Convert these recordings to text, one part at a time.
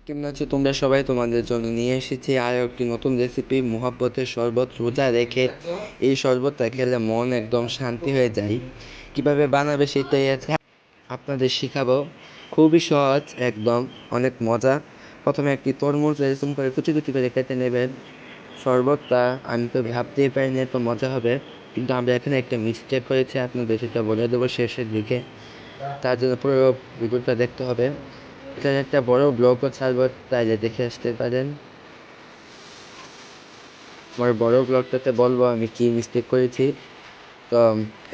কেমন আছো তোমরা সবাই? তোমাদের জন্য নিয়ে এসেছি আরও একটি নতুন রেসিপি, মুহাব্বতের শরবত। রোজা রেখে এই শরবতটা খেলে মন একদম শান্তি হয়ে যায়। কিভাবে বানাবে সেটাই আছে আপনাদের শেখাবো। খুবই সহজ, একদম অনেক মজা। প্রথমে একটি তরমুজ এরকম করে কুচি কুচি করে কেটে নেবেন। শরবতটা আমি তো ভাবতেই পারিনি এত মজা হবে, কিন্তু আমরা এখানে একটা মিস্টেক করেছি, আপনাদের সেটা বলে দেবো শেষের দিকে। তার জন্য পুরো ভিডিওটা দেখতে হবে। এখানে একটা বড় ব্লগও ছাড়বো, তাইলে দেখে আসতে পারেন। আমার বড় ব্লগটাতে বলবো আমি কী মিস্টেক করেছি। তো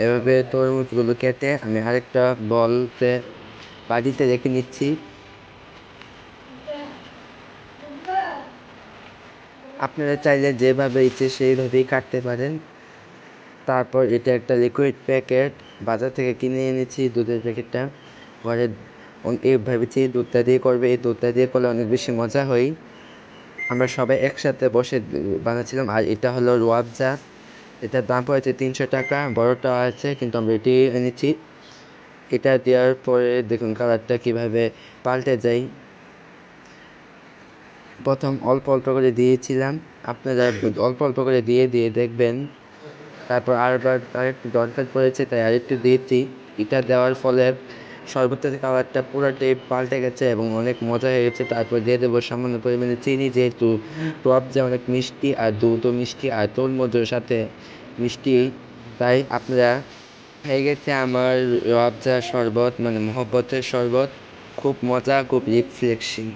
এভাবে তরমুজগুলো কেটে আমি আরেকটা বলতে বাড়িতে রেখে নিচ্ছি। আপনারা চাইলে যেভাবে ইচ্ছে সেইভাবেই কাটতে পারেন। তারপর এটা একটা লিকুইড প্যাকেট বাজার থেকে কিনে এনেছি, দুধের প্যাকেটটা। ঘরে ভেবেছি দুধটা দিয়ে করবে, এই দুধটা দিয়ে করলে অনেক বেশি মজা হয়। আমরা সবাই একসাথে বসে বানাচ্ছিলাম। আর এটা হলো রুয়াবজা, এটার দাম পড়েছে 300 টাকা। বড়টা আছে কিন্তু আমরা এটি এনেছি। এটা দেওয়ার পরে দেখুন কালারটা কীভাবে পাল্টে যায়। প্রথম অল্প অল্প করে দিয়েছিলাম, আপনারা অল্প অল্প করে দিয়ে দিয়ে দেখবেন। তারপর আরেকটু দরকার পড়েছে তাই আরেকটু দিয়েছি। এটা দেওয়ার ফলে শরবতের কালারটা পুরোটাই পাল্টে গেছে এবং অনেক মজা হয়ে গেছে। তারপর দিয়ে দেবো সামান্য পরিমাণে চিনি, যেহেতু রুয়াবজা অনেক মিষ্টি আর দুধও মিষ্টি আর তরমুজের সাথে মিষ্টি, তাই আপনারা হয়ে গেছে আমার রুয়াবজা শরবত, মানে মহব্বতের শরবত। খুব মজা, খুব রিফ্রেশিং।